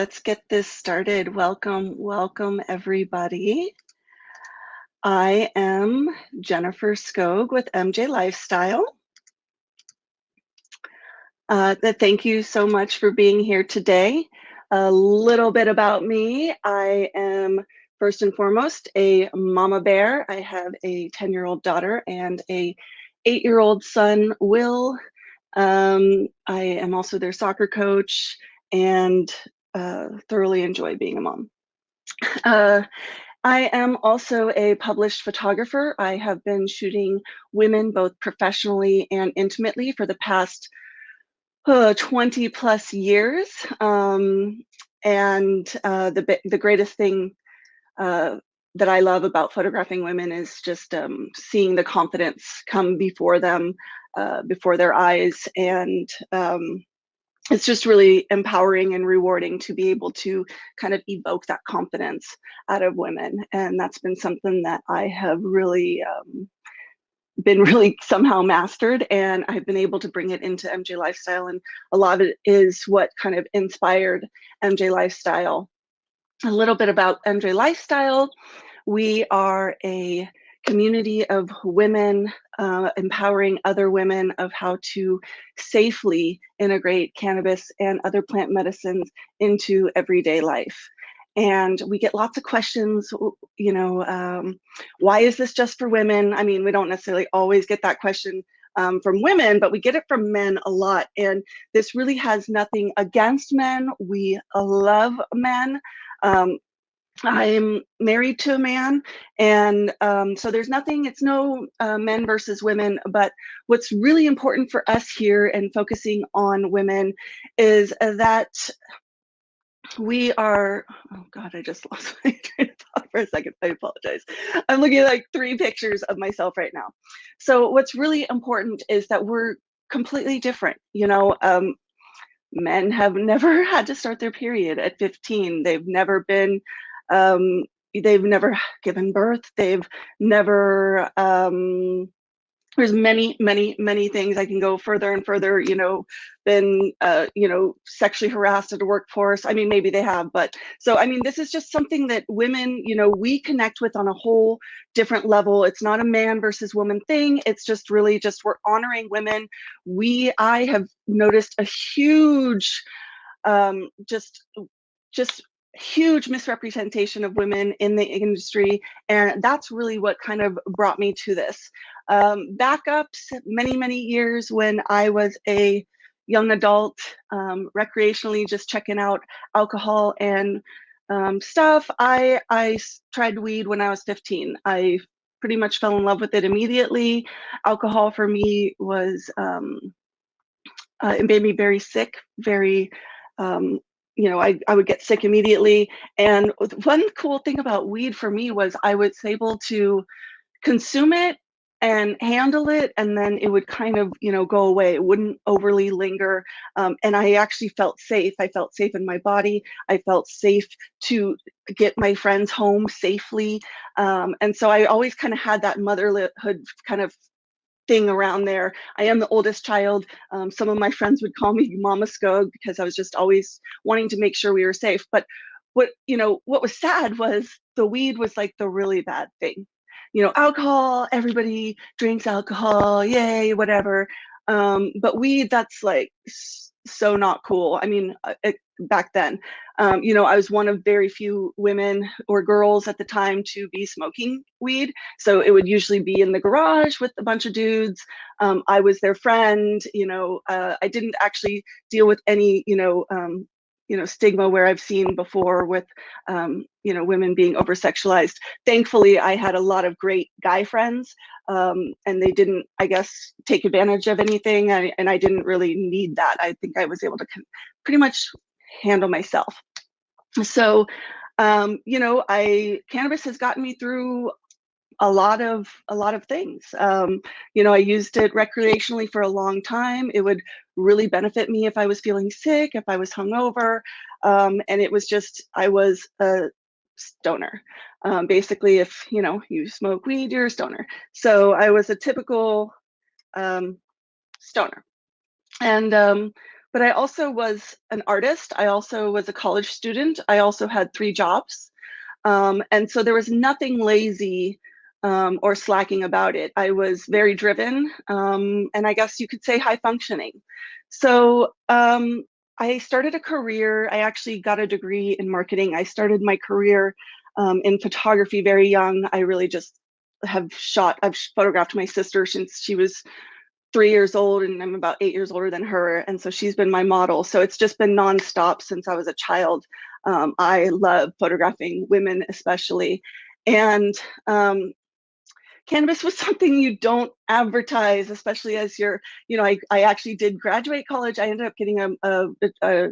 let's get this started. Welcome everybody. I am Jennifer Skog with MJ Lifesyle. Thank you so much for being here today. A little bit about me. I am first and foremost a mama bear. I have a 10-year-old daughter and a 8-year-old son, Will. I am also their soccer coach and thoroughly enjoy being a mom. I am also a published photographer. I have been shooting women both professionally and intimately for the past 20 plus years. And the greatest thing that I love about photographing women is just seeing the confidence come before them, before their eyes. And it's just really empowering and rewarding to be able to kind of evoke that confidence out of women. And that's been something that I have really been really somehow mastered, and I've been able to bring it into MJ Lifesyle. And a lot of it is what kind of inspired MJ Lifesyle. A little bit about MJ Lifesyle. We are a community of women empowering other women of how to safely integrate cannabis and other plant medicines into everyday life. And we get lots of questions, why is this just for women? I mean, we don't necessarily always get that question from women, but we get it from men a lot. And this really has nothing against men. We love men. I'm married to a man, and so there's nothing, it's no men versus women, but what's really important for us here and focusing on women is that we are, oh God, I just lost my train of thought for a second. I apologize. I'm looking at like 3 pictures of myself right now. So what's really important is that we're completely different. Men have never had to start their period at 15. They've never been, they've never given birth. They've never, there's many things. I can go further and further, been, sexually harassed at the workforce. I mean, maybe they have, but so, I mean, this is just something that women, we connect with on a whole different level. It's not a man versus woman thing. It's just really just, we're honoring women. I have noticed a huge, just huge misrepresentation of women in the industry, and that's really what kind of brought me to this. Backups, many years when I was a young adult, recreationally just checking out alcohol and stuff. I tried weed when I was 15. I pretty much fell in love with it immediately. Alcohol for me was, it made me very sick, very, I would get sick immediately. And one cool thing about weed for me was I was able to consume it and handle it, and then it would kind of, go away. It wouldn't overly linger. And I actually felt safe. I felt safe in my body. I felt safe to get my friends home safely. And so I always kind of had that motherhood kind of thing around there. I am the oldest child. Some of my friends would call me Mama Skog because I was just always wanting to make sure we were safe. But what was sad was the weed was like the really bad thing. Alcohol, everybody drinks alcohol, yay, whatever. But weed, that's like so not cool. I mean, back then, I was one of very few women or girls at the time to be smoking weed. So it would usually be in the garage with a bunch of dudes. I was their friend. I didn't actually deal with any, stigma where I've seen before with, women being over-sexualized. Thankfully, I had a lot of great guy friends, and they didn't, I guess, take advantage of anything, and I didn't really need that. I think I was able to pretty much handle myself. So, cannabis has gotten me through a lot of things. I used it recreationally for a long time. It would really benefit me if I was feeling sick, if I was hungover, and it was just, I was a stoner. Basically, if you smoke weed, you're a stoner. So I was a typical stoner. And but I also was an artist. I also was a college student. I also had 3 jobs. And so there was nothing lazy or slacking about it. I was very driven, and I guess you could say high functioning. So I started a career. I actually got a degree in marketing. I started my career in photography very young. I really just I've photographed my sister since she was 3 years old, and I'm about 8 years older than her. And so she's been my model. So it's just been nonstop since I was a child. I love photographing women, especially. And cannabis was something you don't advertise, especially as I actually did graduate college. I ended up getting a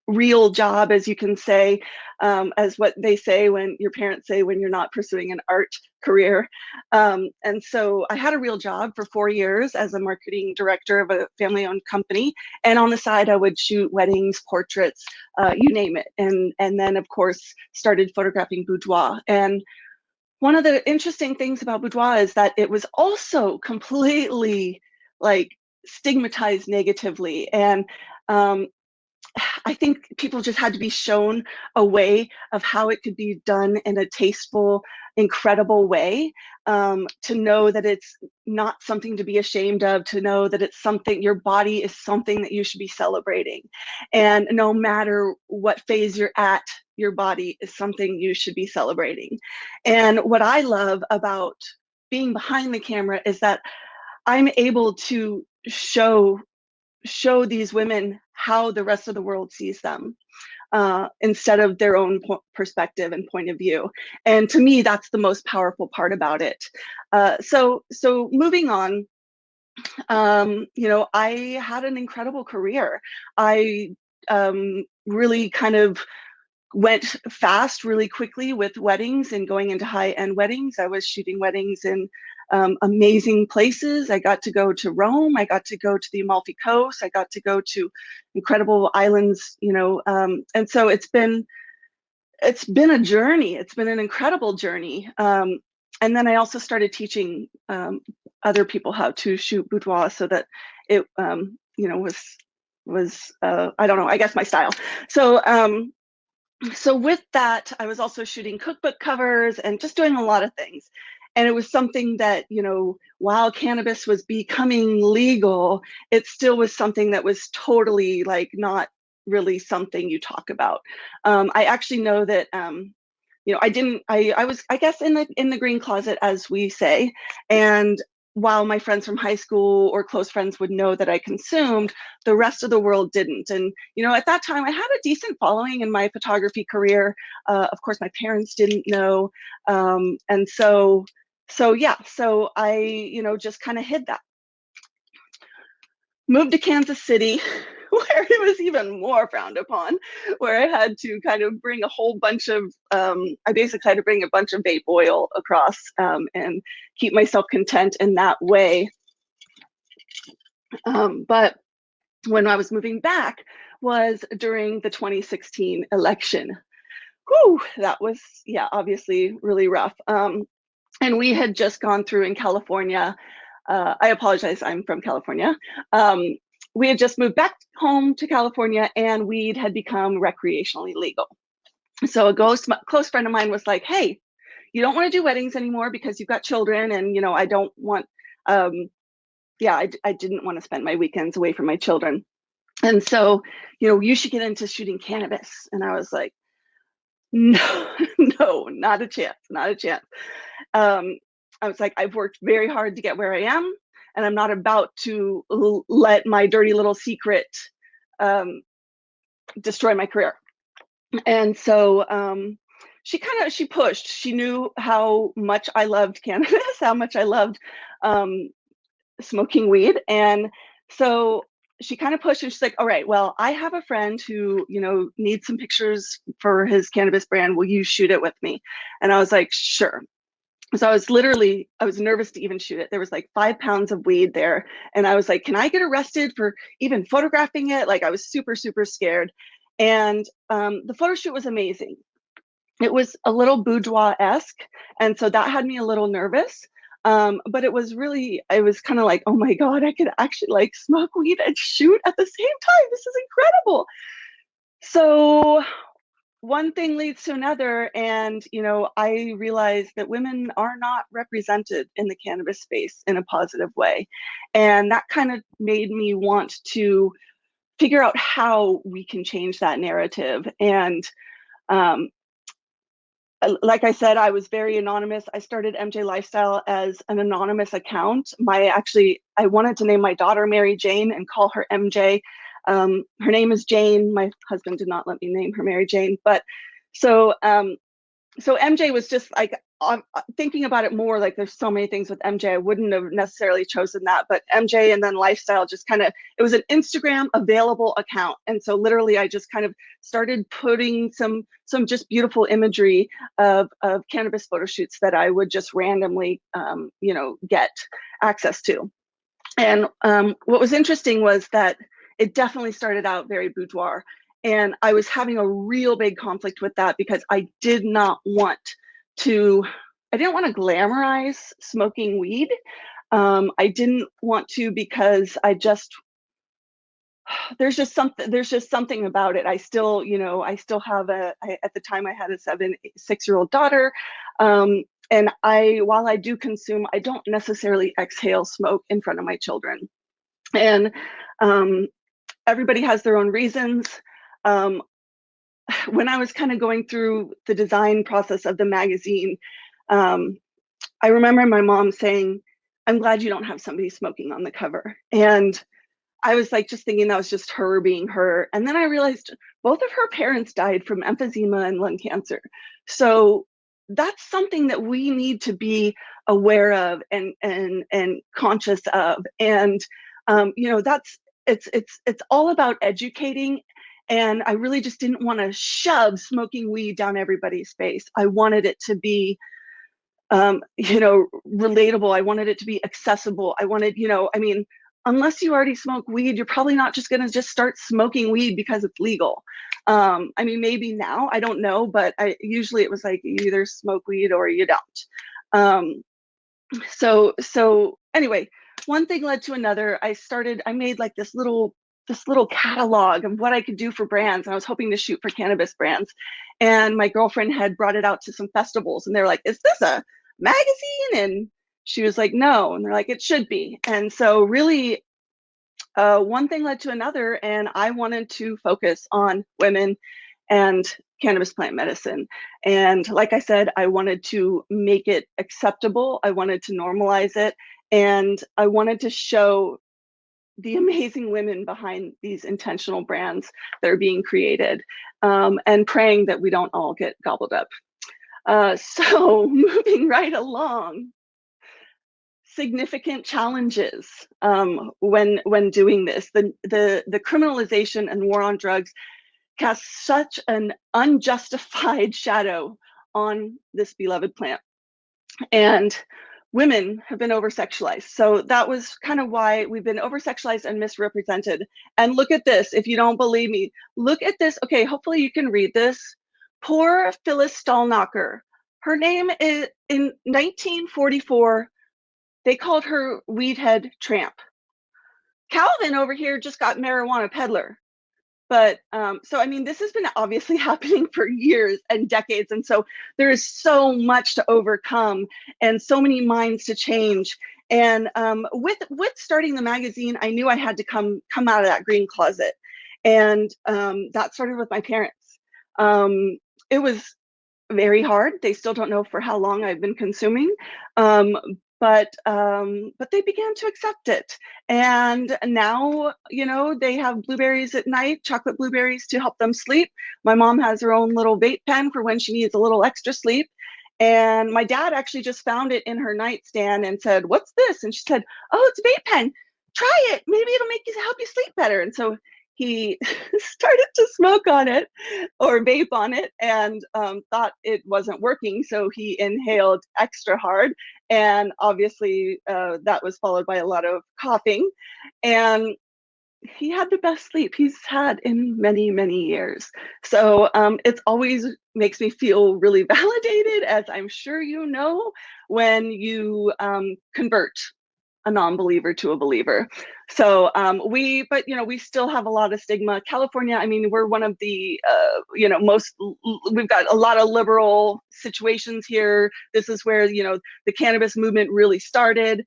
real job, as you can say, as what they say when your parents say when you're not pursuing an art career. And so I had a real job for 4 years as a marketing director of a family-owned company. And on the side, I would shoot weddings, portraits, you name it. And then, of course, started photographing boudoir. And one of the interesting things about boudoir is that it was also completely like stigmatized negatively. And I think people just had to be shown a way of how it could be done in a tasteful, incredible way, to know that it's not something to be ashamed of, to know that it's something, your body is something that you should be celebrating. And no matter what phase you're at, your body is something you should be celebrating. And what I love about being behind the camera is that I'm able to show these women how the rest of the world sees them, instead of their own perspective and point of view. And to me, that's the most powerful part about it. So moving on, I had an incredible career. I really kind of went fast really quickly with weddings and going into high-end weddings. I was shooting weddings in amazing places. I got to go to Rome. I got to go to the Amalfi Coast. I got to go to incredible islands, and so it's been a journey. It's been an incredible journey. And then I also started teaching other people how to shoot boudoir, so that it was I don't know, I guess my style. So with that, I was also shooting cookbook covers and just doing a lot of things. And it was something that, while cannabis was becoming legal, it still was something that was totally like not really something you talk about. I actually know that, I was, I guess, in the green closet, as we say. And while my friends from high school or close friends would know that I consumed, the rest of the world didn't. And, at that time, I had a decent following in my photography career. Of course, my parents didn't know. And so I, just kind of hid that. Moved to Kansas City, where it was even more frowned upon, where I had to kind of bring a whole bunch of, I basically had to bring a bunch of vape oil across, and keep myself content in that way. But when I was moving back was during the 2016 election. Whew, that was, yeah, obviously really rough. And we had just gone through in California. I apologize, I'm from California. We had just moved back home to California, and weed had become recreationally legal. So a close friend of mine was like, hey, you don't want to do weddings anymore because you've got children, and I don't want, I didn't want to spend my weekends away from my children. And so, you should get into shooting cannabis. And I was like, no, no, not a chance, not a chance. I was like, I've worked very hard to get where I am, and I'm not about to let my dirty little secret destroy my career. And so she pushed. She knew how much I loved cannabis, how much I loved smoking weed. And so she kind of pushed, and she's like, all right, well, I have a friend who, needs some pictures for his cannabis brand. Will you shoot it with me? And I was like, sure. So I was nervous to even shoot it. There was like 5 pounds of weed there. And I was like, can I get arrested for even photographing it? Like, I was super, super scared. And the photo shoot was amazing. It was a little boudoir-esque. And so that had me a little nervous. But it was kind of like, oh my God, I could actually like smoke weed and shoot at the same time. This is incredible. So one thing leads to another, and I realized that women are not represented in the cannabis space in a positive way, and that kind of made me want to figure out how we can change that narrative. And um, like I said, I was very anonymous. I started MJ Lifesyle as an anonymous account. I wanted to name my daughter Mary Jane and call her MJ. Her name is Jane. My husband did not let me name her Mary Jane, but so so MJ was just like, thinking about it more, like there's so many things with MJ, I wouldn't have necessarily chosen that, but MJ and then Lifestyle just kind of, it was an Instagram available account. And so literally I just kind of started putting some just beautiful imagery of cannabis photo shoots that I would just randomly, get access to. And what was interesting was that it definitely started out very boudoir. And I was having a real big conflict with that because I didn't want to glamorize smoking weed. I didn't want to, because there's just something about it. I still have at the time I had a 6-year-old daughter. And while I do consume, I don't necessarily exhale smoke in front of my children. And everybody has their own reasons. When I was kind of going through the design process of the magazine, I remember my mom saying, "I'm glad you don't have somebody smoking on the cover." And I was like, just thinking that was just her being her. And then I realized both of her parents died from emphysema and lung cancer. So that's something that we need to be aware of and conscious of. And it's all about educating. And I really just didn't want to shove smoking weed down everybody's face. I wanted it to be relatable. I wanted it to be accessible. I wanted, unless you already smoke weed, you're probably not just going to just start smoking weed because it's legal. Maybe now, I don't know, but usually it was like, you either smoke weed or you don't. So anyway, one thing led to another. I made like this little catalog of what I could do for brands. And I was hoping to shoot for cannabis brands. And my girlfriend had brought it out to some festivals, and they're like, "Is this a magazine?" And she was like, "No." And they're like, "It should be." And so really, one thing led to another, and I wanted to focus on women and cannabis plant medicine. And like I said, I wanted to make it acceptable. I wanted to normalize it. And I wanted to show the amazing women behind these intentional brands that are being created, and praying that we don't all get gobbled up. So moving right along, significant challenges when doing this. The criminalization and war on drugs casts such an unjustified shadow on this beloved plant. And women have been over-sexualized. So that was kind of why we've been over-sexualized and misrepresented. And look at this. If you don't believe me, look at this. Okay, hopefully you can read this. Poor Phyllis Stallknocker. Her name is, in 1944, they called her Weedhead Tramp. Calvin over here just got marijuana peddler. But this has been obviously happening for years and decades. And so there is so much to overcome and so many minds to change. And with starting the magazine, I knew I had to come out of that green closet. And that started with my parents. It was very hard. They still don't know for how long I've been consuming. But they began to accept it. And now, they have blueberries at night, chocolate blueberries to help them sleep. My mom has her own little vape pen for when she needs a little extra sleep. And my dad actually just found it in her nightstand and said, "What's this?" And she said, "Oh, it's a vape pen. Try it. Maybe it'll help you sleep better." And so he started to smoke on it or vape on it, and thought it wasn't working. So he inhaled extra hard. And obviously that was followed by a lot of coughing. And he had the best sleep he's had in many, many years. So it always makes me feel really validated, as I'm sure you know, when you convert a non-believer to a believer. So but we still have a lot of stigma. California, I mean, we're one of the, we've got a lot of liberal situations here. This is where, the cannabis movement really started.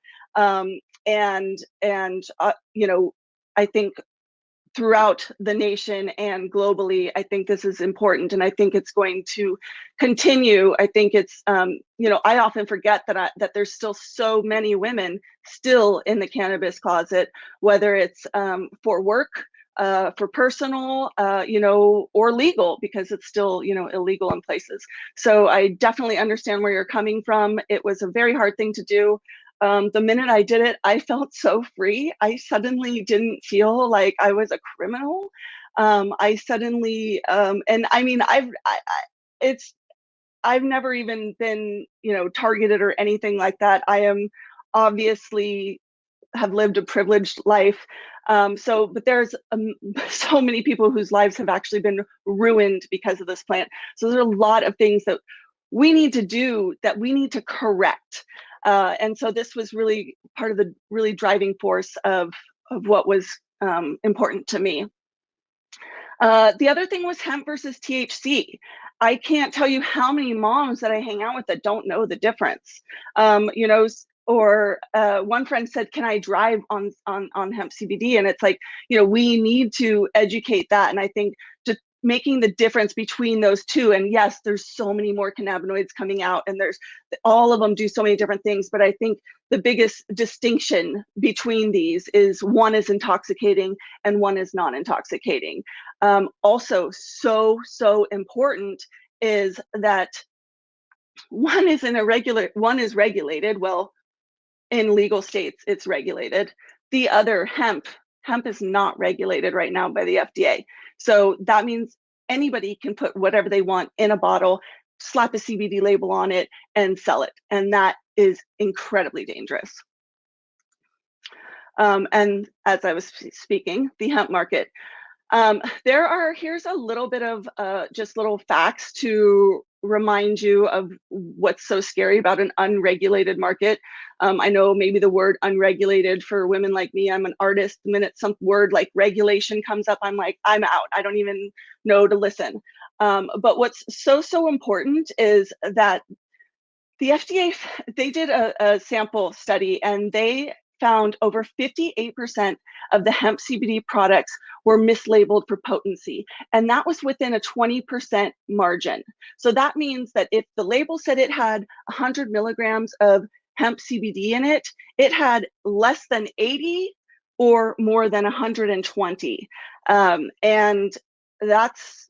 I think throughout the nation and globally, I think this is important, and I think it's going to continue. I think it's, I often forget that there's still so many women still in the cannabis closet, whether it's for work, for personal, or legal, because it's still, illegal in places. So I definitely understand where you're coming from. It was a very hard thing to do. The minute I did it, I felt so free. I suddenly didn't feel like I was a criminal. I suddenly, and I mean, I've never even been, targeted or anything like that. I am obviously have lived a privileged life. But there's so many people whose lives have actually been ruined because of this plant. So there's a lot of things that we need to do, that we need to correct. And so this was really part of the really driving force of what was important to me. The other thing was hemp versus THC. I can't tell you how many moms that I hang out with that don't know the difference. Or one friend said, "Can I drive on hemp CBD?" And it's like, we need to educate that. And I think just making the difference between those two. And yes, there's so many more cannabinoids coming out, and there's all of them do so many different things. But I think the biggest distinction between these is one is intoxicating and one is non-intoxicating. Also, so important is that one is regulated. Well, in legal states, it's regulated. The other, hemp is not regulated right now by the FDA. So that means anybody can put whatever they want in a bottle, slap a CBD label on it, and sell it. And that is incredibly dangerous. And as I was speaking, the hemp market. Here's a little bit of just little facts to remind you of what's so scary about an unregulated market. I know maybe the word unregulated for women like me, I'm an artist. The minute some word like regulation comes up, I'm like, I'm out. I don't even know to listen. But what's so important is that the FDA, they did a sample study, and they found over 58% of the hemp CBD products were mislabeled for potency. And that was within a 20% margin. So that means that if the label said it had 100 milligrams of hemp CBD in it, it had less than 80 or more than 120. And that's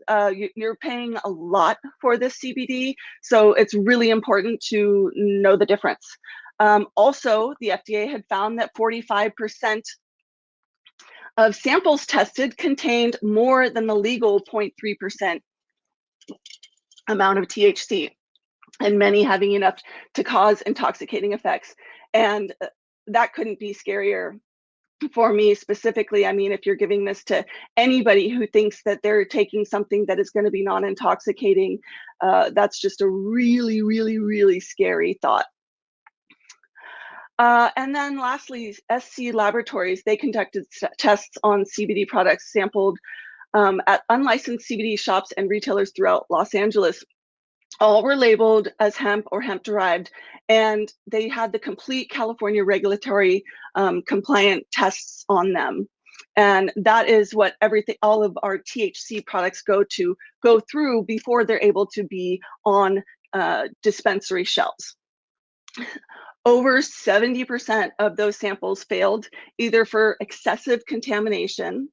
you're paying a lot for this CBD, so it's really important to know the difference. Also, the FDA had found that 45% of samples tested contained more than the legal 0.3% amount of THC, and many having enough to cause intoxicating effects. And that couldn't be scarier for me specifically. I mean, if you're giving this to anybody who thinks that they're taking something that is going to be non-intoxicating, that's just a really, really, really scary thought. And then lastly, SC Laboratories, they conducted tests on CBD products sampled at unlicensed CBD shops and retailers throughout Los Angeles. All were labeled as hemp or hemp derived, and they had the complete California regulatory compliant tests on them. And that is what all of our THC products go through before they're able to be on dispensary shelves. Over 70% of those samples failed, either for excessive contamination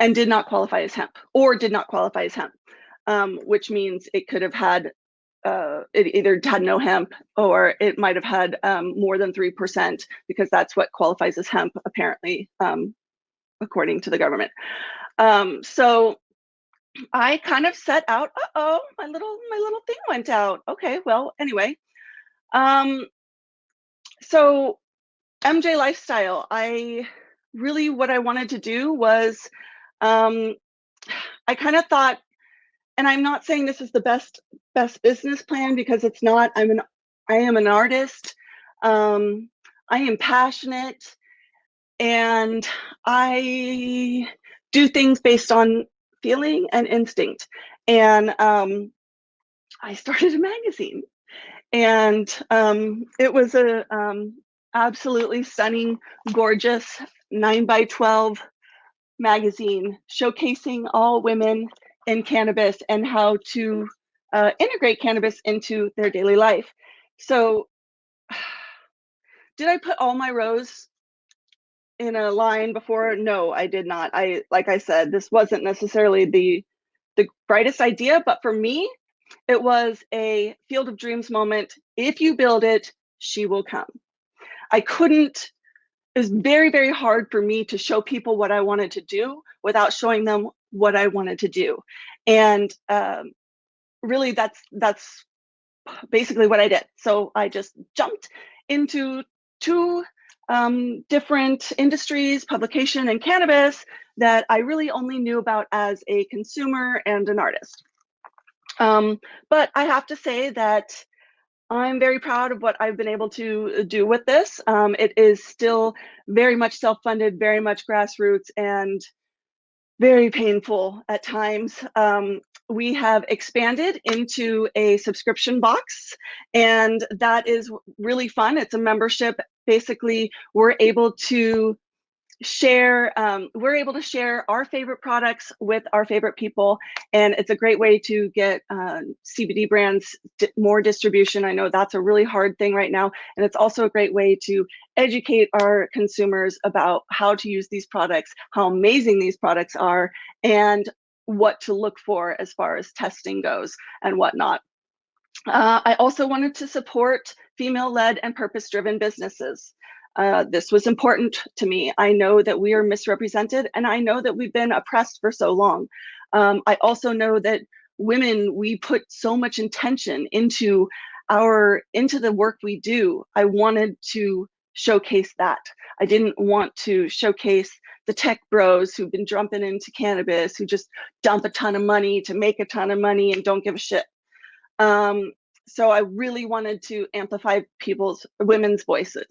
and did not qualify as hemp, or did not qualify as hemp. Which means it could have had, it either had no hemp, or it might have had more than 3%, because that's what qualifies as hemp, apparently, according to the government. So I kind of set out, my little thing went out. Okay, well, anyway. So MJ Lifesyle, really what I wanted to do was, I kind of thought, and I'm not saying this is the best business plan, because it's not. I am an artist. I am passionate, and I do things based on feeling and instinct. And I started a magazine, and it was a absolutely stunning, gorgeous 9 by 12 magazine showcasing all women in cannabis and how to integrate cannabis into their daily life. So, did I put all my rows in a line before? No, I did not. Like I said, this wasn't necessarily the brightest idea, but for me, it was a field of dreams moment. If you build it, she will come. I couldn't, it was very, very hard for me to show people what I wanted to do without showing them what I wanted to do. And really, that's basically what I did. So I just jumped into two different industries, publication and cannabis, that I really only knew about as a consumer and an artist. But I have to say that I'm very proud of what I've been able to do with this. It is still very much self-funded, very much grassroots, and very painful at times. We have expanded into a subscription box, and that is really fun. It's a membership. Basically, we're able to share our favorite products with our favorite people, and it's a great way to get CBD brands more distribution. I know that's a really hard thing right now, and it's also a great way to educate our consumers about how to use these products, how amazing these products are, and what to look for as far as testing goes and whatnot. I also wanted to support female-led and purpose-driven businesses. This was important to me. I know that we are misrepresented, and I know that we've been oppressed for so long. I also know that women, we put so much intention into the work we do. I wanted to showcase that. I didn't want to showcase the tech bros who've been jumping into cannabis, who just dump a ton of money to make a ton of money and don't give a shit. So I really wanted to amplify women's voices.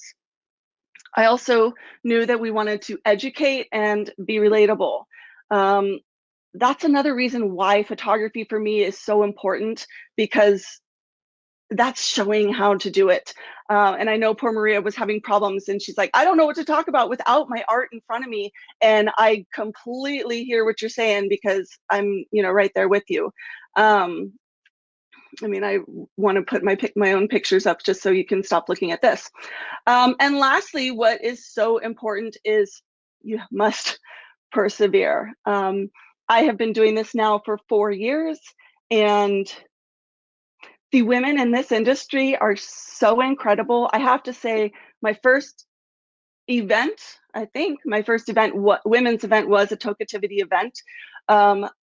I also knew that we wanted to educate and be relatable. That's another reason why photography for me is so important, because that's showing how to do it. And I know poor Maria was having problems, and she's like, I don't know what to talk about without my art in front of me. And I completely hear what you're saying, because I'm, right there with you. I mean, I want to put my own pictures up just so you can stop looking at this. And lastly, what is so important is you must persevere. I have been doing this now for 4 years, and the women in this industry are so incredible. I have to say, my first event, women's event, was a Tokeativity event.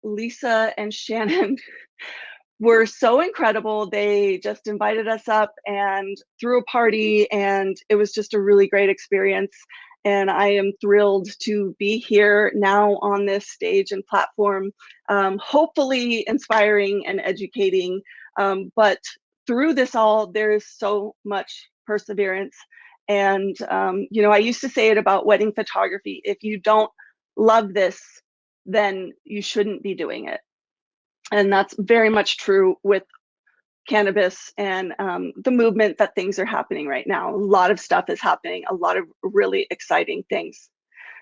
Lisa and Shannon were so incredible. They just invited us up and threw a party, and it was just a really great experience. And I am thrilled to be here now on this stage and platform, hopefully inspiring and educating. But through this all, there is so much perseverance. And, I used to say it about wedding photography: if you don't love this, then you shouldn't be doing it. And that's very much true with cannabis and the movement that things are happening right now. A lot of stuff is happening, a lot of really exciting things.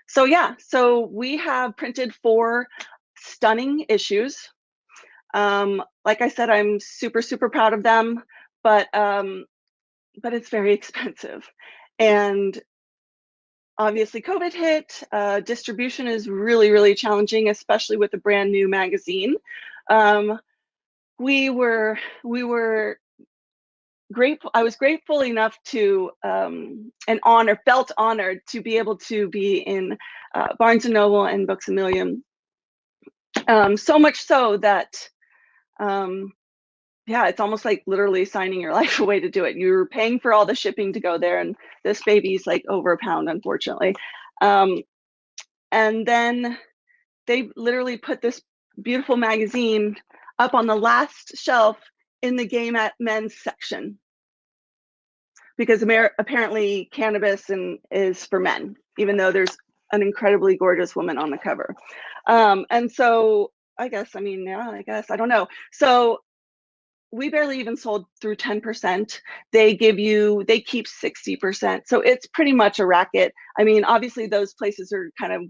So yeah, so we have printed 4 stunning issues. Like I said, I'm super, super proud of them, but it's very expensive. And obviously COVID hit, distribution is really, really challenging, especially with a brand new magazine. We were grateful. I was grateful enough to felt honored to be able to be in Barnes and Noble and Books a Million. So much so that yeah, it's almost like literally signing your life away to do it. You're paying for all the shipping to go there, and this baby's like over a pound, unfortunately. And then they literally put this beautiful magazine up on the last shelf in the gay men's section, because apparently cannabis is for men, even though there's an incredibly gorgeous woman on the cover. And so I guess, I mean, yeah, I guess, I don't know. So we barely even sold through 10%. They keep 60%. So it's pretty much a racket. I mean, obviously those places are kind of,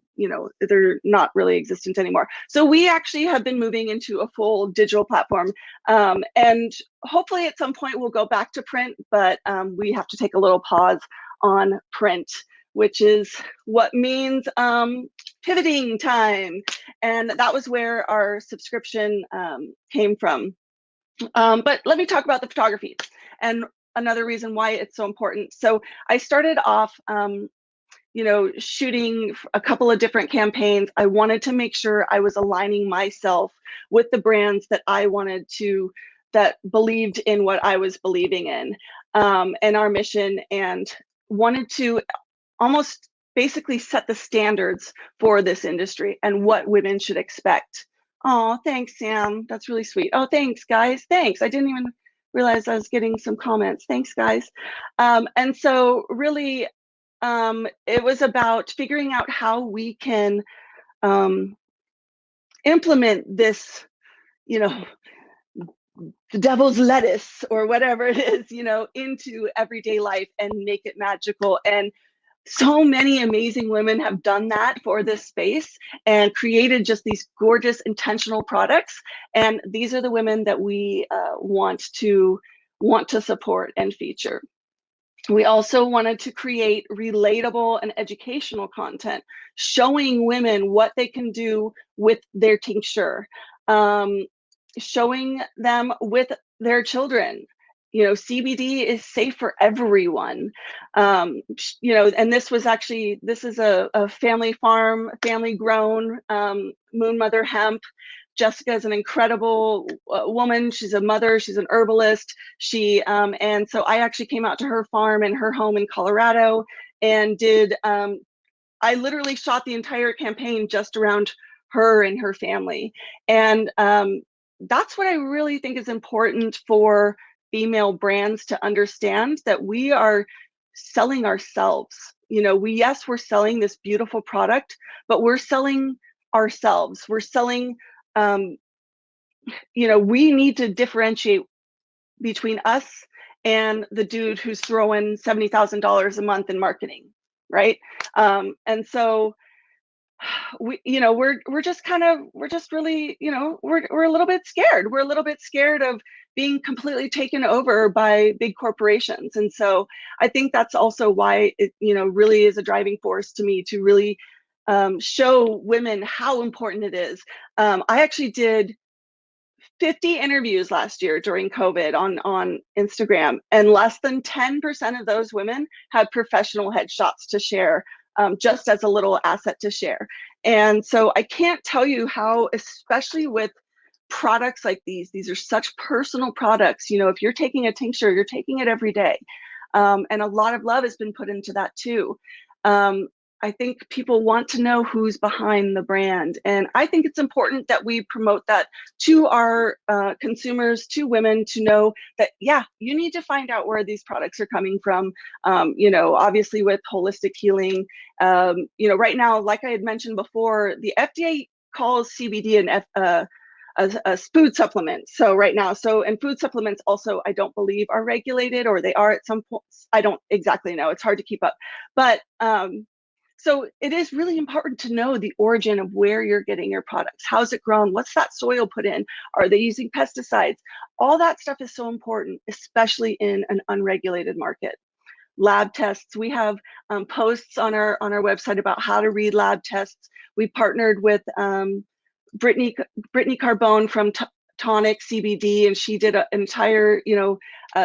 they're not really existent anymore. So we actually have been moving into a full digital platform. And hopefully at some point we'll go back to print, but we have to take a little pause on print, which is what means pivoting time. And that was where our subscription came from. But let me talk about the photography and another reason why it's so important. So I started off, shooting a couple of different campaigns. I wanted to make sure I was aligning myself with the brands that I wanted to, that believed in what I was believing in, and our mission, and wanted to almost basically set the standards for this industry and what women should expect. Oh, thanks, Sam. That's really sweet. Oh, thanks, guys. Thanks. I didn't even realize I was getting some comments. Thanks, guys. And so really, it was about figuring out how we can implement this, the devil's lettuce or whatever it is, into everyday life and make it magical. And so many amazing women have done that for this space and created just these gorgeous intentional products. And these are the women that we want to support and feature. We also wanted to create relatable and educational content, showing women what they can do with their tincture, showing them with their children. CBD is safe for everyone. And this is a family farm, family grown Moon Mother hemp. Jessica is an incredible woman. She's a mother, she's an herbalist. And so I actually came out to her farm and her home in Colorado and I literally shot the entire campaign just around her and her family. And that's what I really think is important for female brands to understand, that we are selling ourselves. We're selling this beautiful product, but we're selling ourselves. We're selling, we need to differentiate between us and the dude who's throwing $70,000 a month in marketing, right? And so we're just really, we're a little bit scared. We're a little bit scared of being completely taken over by big corporations. And so I think that's also why it, really is a driving force to me to really show women how important it is. I actually did 50 interviews last year during COVID on Instagram, and less than 10% of those women had professional headshots to share, just as a little asset to share. And so I can't tell you how, especially with products like these are such personal products. If you're taking a tincture, you're taking it every day. And a lot of love has been put into that too. I think people want to know who's behind the brand. And I think it's important that we promote that to our consumers, to women, to know that, yeah, you need to find out where these products are coming from. Obviously with holistic healing, right now, like I had mentioned before, the FDA calls CBD a food supplement. So right now, and food supplements also, I don't believe are regulated, or they are at some point. I don't exactly know. It's hard to keep up. But so it is really important to know the origin of where you're getting your products. How's it grown? What's that soil put in? Are they using pesticides? All that stuff is so important, especially in an unregulated market. Lab tests. We have posts on our website about how to read lab tests. We partnered with Brittany Carbone from Tonic CBD, and she did an entire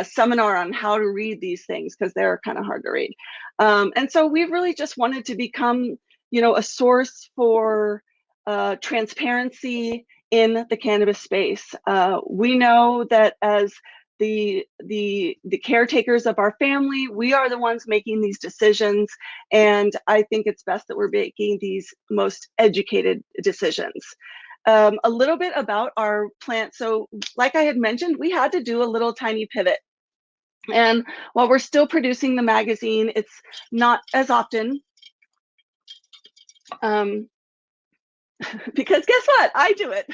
seminar on how to read these things, because they're kind of hard to read. And so we really just wanted to become a source for transparency in the cannabis space. We know that as the caretakers of our family. We are the ones making these decisions, and I think it's best that we're making these most educated decisions. A little bit about our plant. So like I had mentioned, we had to do a little tiny pivot. And while we're still producing the magazine, it's not as often. Because guess what? I do it.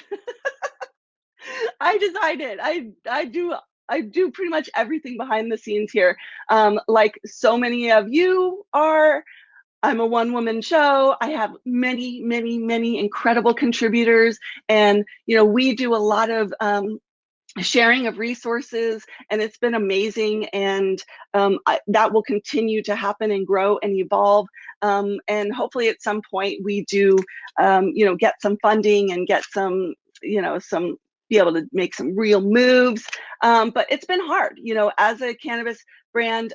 I design it. I do pretty much everything behind the scenes here. Like so many of you are, I'm a one-woman show. I have many, many, many incredible contributors, and we do a lot of sharing of resources, and it's been amazing. And that will continue to happen and grow and evolve. And hopefully, at some point, we do, get some funding and get some, be able to make some real moves. But it's been hard, as a cannabis brand.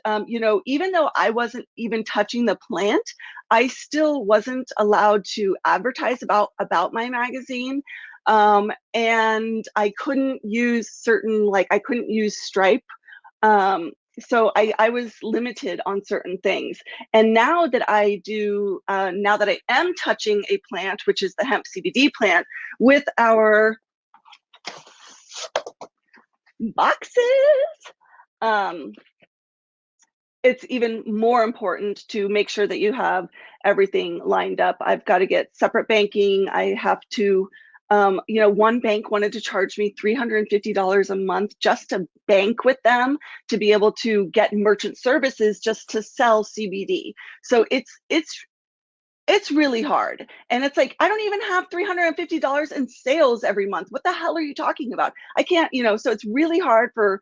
Even though I wasn't even touching the plant, I still wasn't allowed to advertise about my magazine. And I couldn't use I couldn't use Stripe. So I was limited on certain things. And now that I am touching a plant, which is the hemp CBD plant, with our boxes, it's even more important to make sure that you have everything lined up. I've got to get separate banking. I have to, one bank wanted to charge me $350 a month just to bank with them, to be able to get merchant services just to sell CBD. So it's really hard. And it's like, I don't even have $350 in sales every month. What the hell are you talking about? I can't, so it's really hard for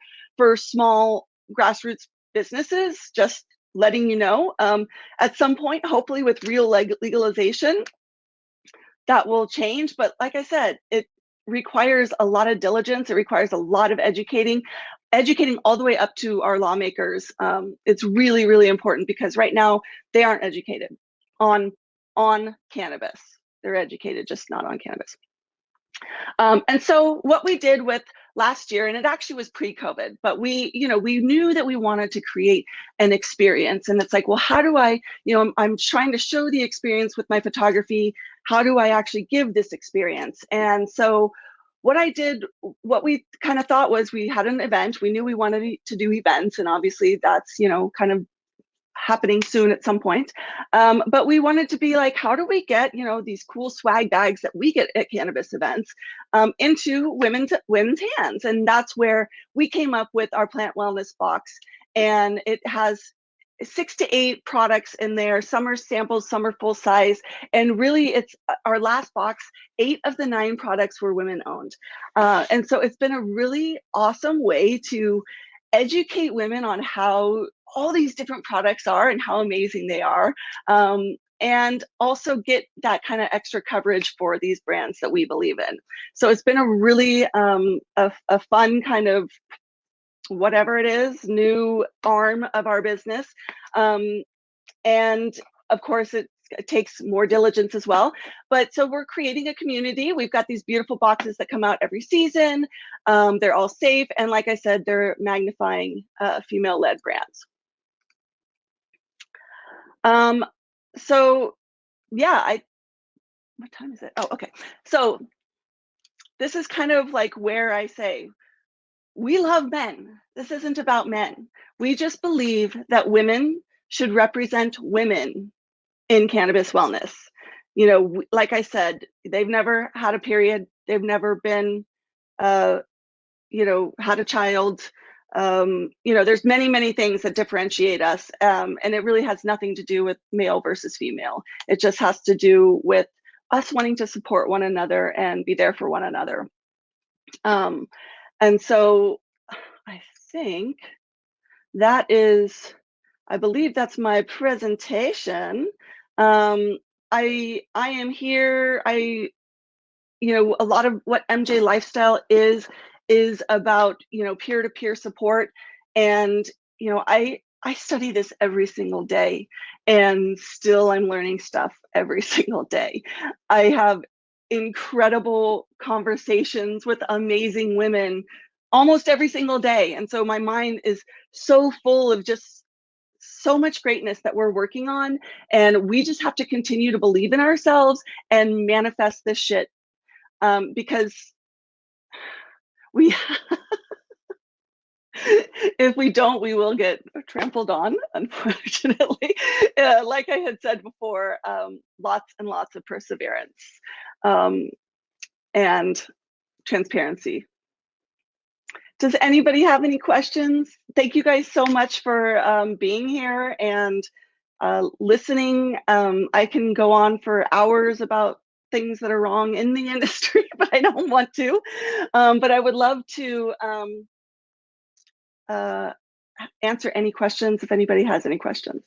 small grassroots businesses, just letting you know. At some point, hopefully with real legalization, that will change. But like I said, it requires a lot of diligence. It requires a lot of educating all the way up to our lawmakers. It's really, really important, because right now they aren't educated on cannabis. They're educated, just not on cannabis. And so what we did with last year, and it actually was pre-COVID, but we knew that we wanted to create an experience. And it's like, well, how do I, I'm trying to show the experience with my photography. How do I actually give this experience? And so what we kind of thought was, we had an event. We knew we wanted to do events, and obviously that's, kind of happening soon at some point. But we wanted to be like, how do we get, these cool swag bags that we get at cannabis events into women's hands? And that's where we came up with our plant wellness box. And it has 6 to 8 products in there. Some are samples, some are full size. And really, it's our last box, 8 of the 9 products were women owned. And so it's been a really awesome way to educate women on how all these different products are and how amazing they are, and also get that kind of extra coverage for these brands that we believe in. So it's been a really a fun kind of, whatever it is, new arm of our business. And of course, it takes more diligence as well. But so we're creating a community. We've got these beautiful boxes that come out every season. They're all safe. And like I said, they're magnifying female-led brands. So yeah, what time is it? Oh, okay. So this is kind of like where I say, we love men. This isn't about men. We just believe that women should represent women in cannabis wellness. Like I said, they've never had a period. They've never been, had a child. There's many, many things that differentiate us. And it really has nothing to do with male versus female. It just has to do with us wanting to support one another and be there for one another. And so I think that is, I believe that's my presentation. I am here. A lot of what MJ Lifesyle is about, peer-to-peer support. And, I study this every single day, and still I'm learning stuff every single day. I have incredible conversations with amazing women almost every single day. And so my mind is so full of just so much greatness that we're working on. And we just have to continue to believe in ourselves and manifest this shit. Because we, if we don't, we will get trampled on, unfortunately. Like I had said before, lots and lots of perseverance and transparency. Does anybody have any questions? Thank you guys so much for being here and listening. I can go on for hours about things that are wrong in the industry, but I don't want to. But I would love to answer any questions if anybody has any questions.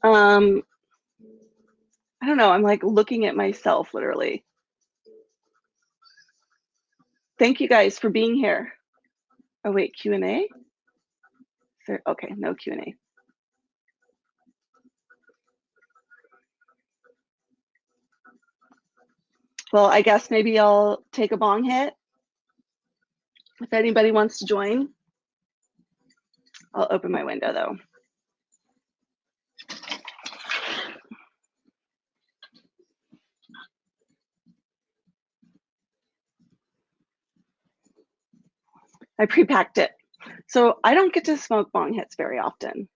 I don't know, I'm like looking at myself literally. Thank you guys for being here. Oh wait, Q&A? Okay, no Q&A. Well, I guess maybe I'll take a bong hit. If anybody wants to join, I'll open my window though. I pre-packed it. So I don't get to smoke bong hits very often.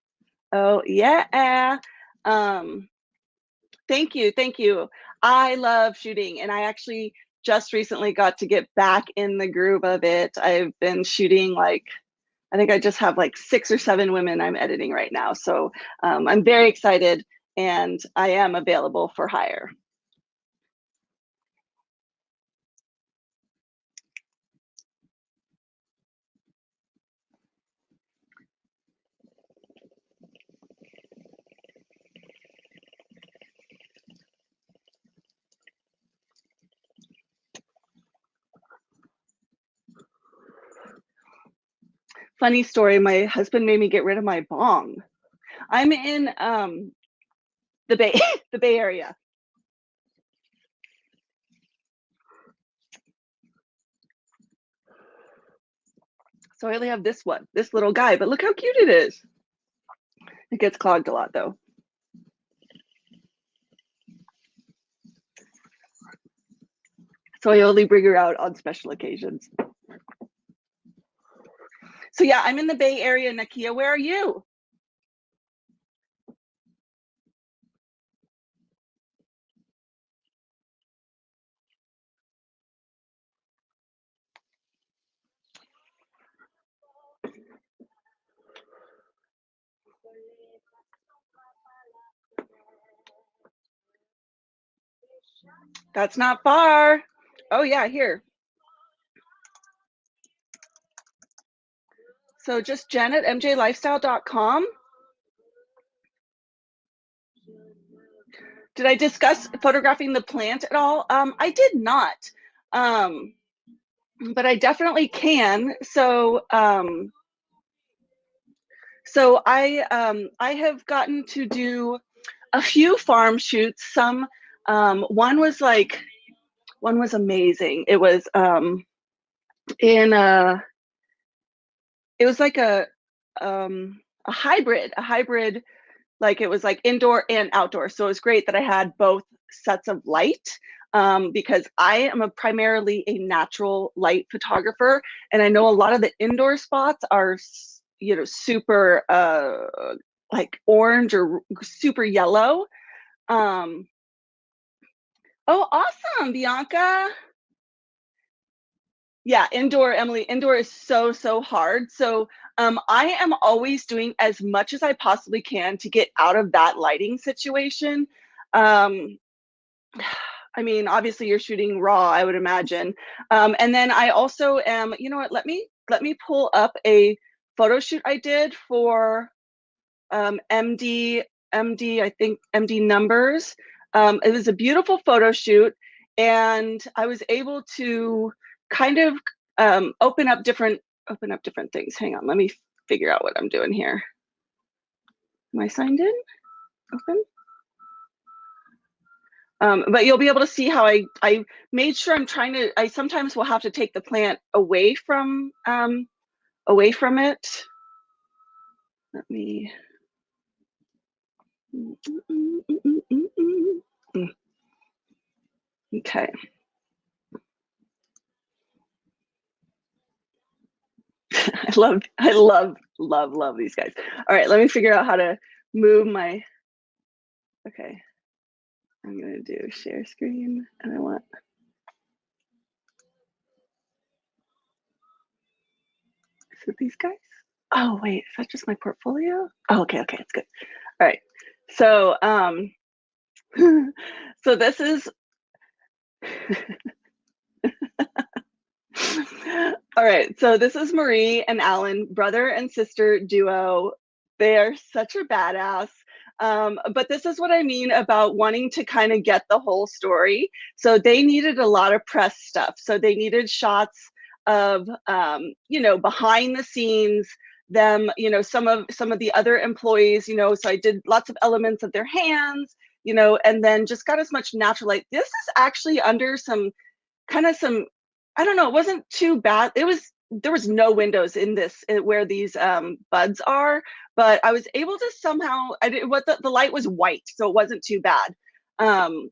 Oh yeah. Thank you, thank you. I love shooting, and I actually just recently got to get back in the groove of it. I've been shooting like, I think I just have like 6 or 7 women I'm editing right now. So I'm very excited, and I am available for hire. Funny story, my husband made me get rid of my bong. I'm in the Bay, the Bay Area. So I only have this one, this little guy, but look how cute it is. It gets clogged a lot though. So I only bring her out on special occasions. So yeah, I'm in the Bay Area, Nakia. Where are you? That's not far. Oh yeah, here. So just Jen at mjlifesyle.com. Did I discuss photographing the plant at all? I did not, but I definitely can. So I have gotten to do a few farm shoots. Some one was amazing. It was in it was like a hybrid, like it was like indoor and outdoor. So it was great that I had both sets of light, because I am primarily a natural light photographer, and I know a lot of the indoor spots are, you know, super like orange or super yellow. Oh, awesome, Bianca. Yeah, indoor, Emily, indoor is so hard. So I am always doing as much as I possibly can to get out of that lighting situation. I mean, obviously you're shooting raw, I would imagine. And then I also am, you know what, let me pull up a photo shoot I did for MD, I think MD Numbers. It was a beautiful photo shoot, and I was able to kind of open up different things. Hang on, let me figure out what I'm doing here. Am I signed in? Open? But you'll be able to see how I made sure I'm trying to, I sometimes will have to take the plant away from it. Let me, okay. I love these guys. All right, let me figure out how to move my, okay. I'm gonna do share screen, and I want, is it these guys? Oh wait, is that just my portfolio? Oh, okay, it's good. All right, so so this is all right, so this is Marie and Alan, brother and sister duo. They are such a badass. But this is what I mean about wanting to kind of get the whole story. So they needed a lot of press stuff. So they needed shots of, you know, behind the scenes, them, you know, some of the other employees, you know, so I did lots of elements of their hands, you know, and then just got as much natural light. This is actually under some kind of some, I don't know, it wasn't too bad. It was, there was no windows in this where these buds are, but I was able to somehow, I did what the light was white, so it wasn't too bad. And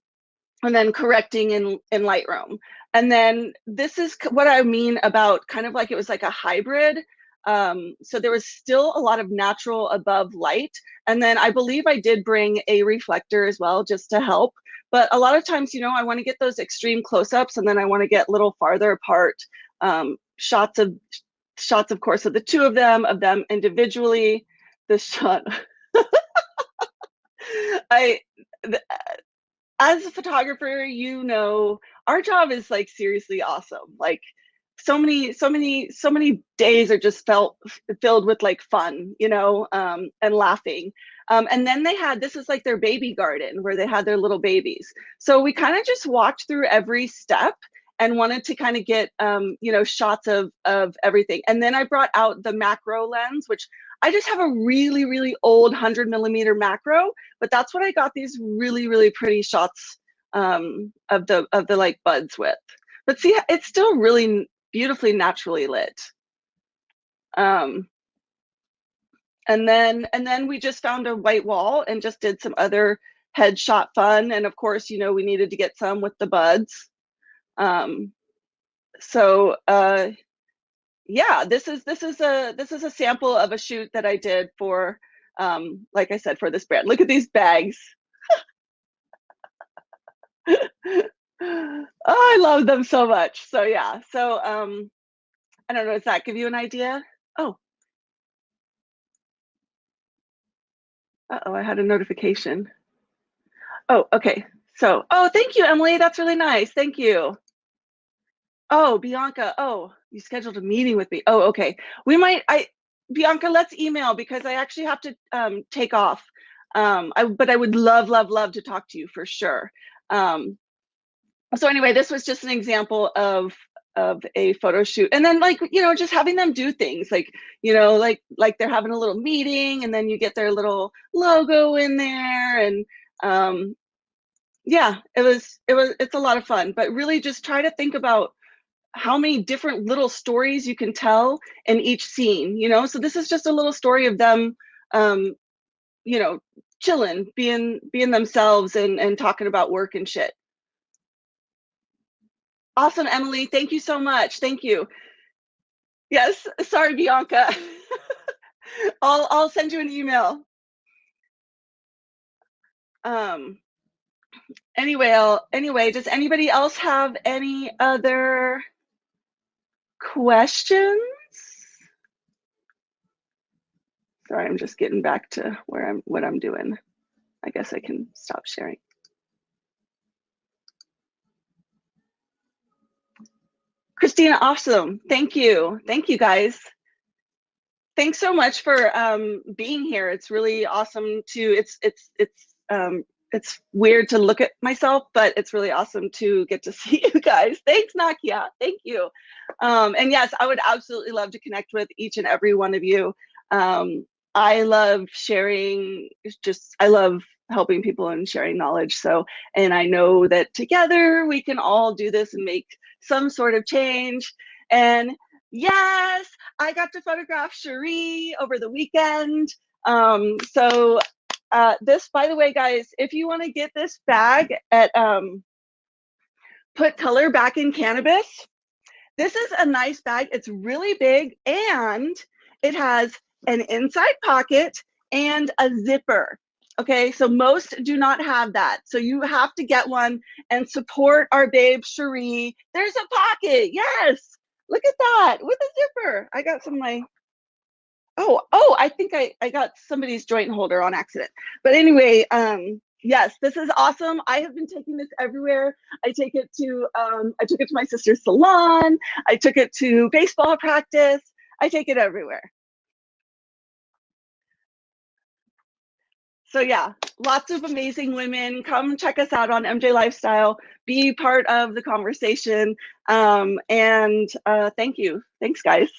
then correcting in Lightroom. And then this is what I mean about kind of like, it was like a hybrid. So there was still a lot of natural above light. And then I believe I did bring a reflector as well, just to help. But a lot of times, you know, I want to get those extreme close-ups, and then I want to get a little farther apart shots, of course, of the two of them individually. This shot, I, as a photographer, you know, our job is like seriously awesome. Like so many days are just filled with like fun, you know, and laughing. And then they had, this is like their baby garden where they had their little babies. So we kind of just walked through every step and wanted to kind of get, you know, shots of everything. And then I brought out the macro lens, which I just have a really old 100mm macro, but that's what I got these really pretty shots of the like buds with. But see, it's still really beautifully naturally lit. And then we just found a white wall and just did some other headshot fun. And of course, you know, we needed to get some with the buds. So yeah, this is a sample of a shoot that I did for, like I said, for this brand. Look at these bags. Oh, I love them so much. So yeah, so I don't know, does that give you an idea? Oh, uh-oh, I had a notification. Oh, okay. So, oh, thank you, Emily. That's really nice. Thank you. Oh, Bianca. Oh, you scheduled a meeting with me. Oh, okay. Bianca, let's email because I actually have to take off. But I would love to talk to you for sure. So anyway, this was just an example of a photo shoot, and then like, you know, just having them do things like, you know, like they're having a little meeting, and then you get their little logo in there, and yeah, it's a lot of fun. But really, just try to think about how many different little stories you can tell in each scene. You know, so this is just a little story of them, you know, chilling, being themselves, and talking about work and shit. Awesome, Emily. Thank you so much. Thank you. Yes, sorry, Bianca. I'll send you an email. Um, anyway, does anybody else have any other questions? Sorry, I'm just getting back to what I'm doing. I guess I can stop sharing. Christina, awesome. Thank you. Thank you, guys. Thanks so much for being here. It's really awesome to. It's weird to look at myself, but it's really awesome to get to see you guys. Thanks, Nakia. Thank you. And yes, I would absolutely love to connect with each and every one of you. I love sharing. I love helping people and sharing knowledge. So, and I know that together we can all do this and make some sort of change. And yes, I got to photograph Cherie over the weekend. This, by the way, guys, if you want to get this bag at Put Color Back in Cannabis, this is a nice bag. It's really big and it has an inside pocket and a zipper. Okay, so most do not have that. So you have to get one and support our babe Cherie. There's a pocket. Yes. Look at that with a zipper. I got some of my I think I got somebody's joint holder on accident. But anyway, yes, this is awesome. I have been taking this everywhere. I took it to my sister's salon. I took it to baseball practice. I take it everywhere. So yeah, lots of amazing women. Come check us out on MJ Lifesyle. Be part of the conversation. And thank you. Thanks, guys.